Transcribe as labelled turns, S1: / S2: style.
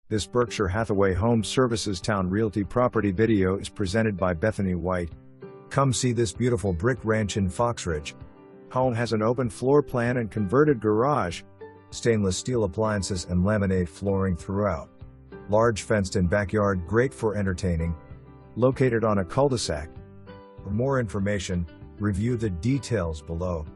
S1: This Berkshire Hathaway Home Services Towne Realty property video is presented by Bethany White. Come see this beautiful brick ranch in Foxridge. Home has an open floor plan and converted garage, stainless steel appliances and laminate flooring throughout. Large fenced-in backyard great for entertaining. Located on a cul-de-sac. For more information, review the details below.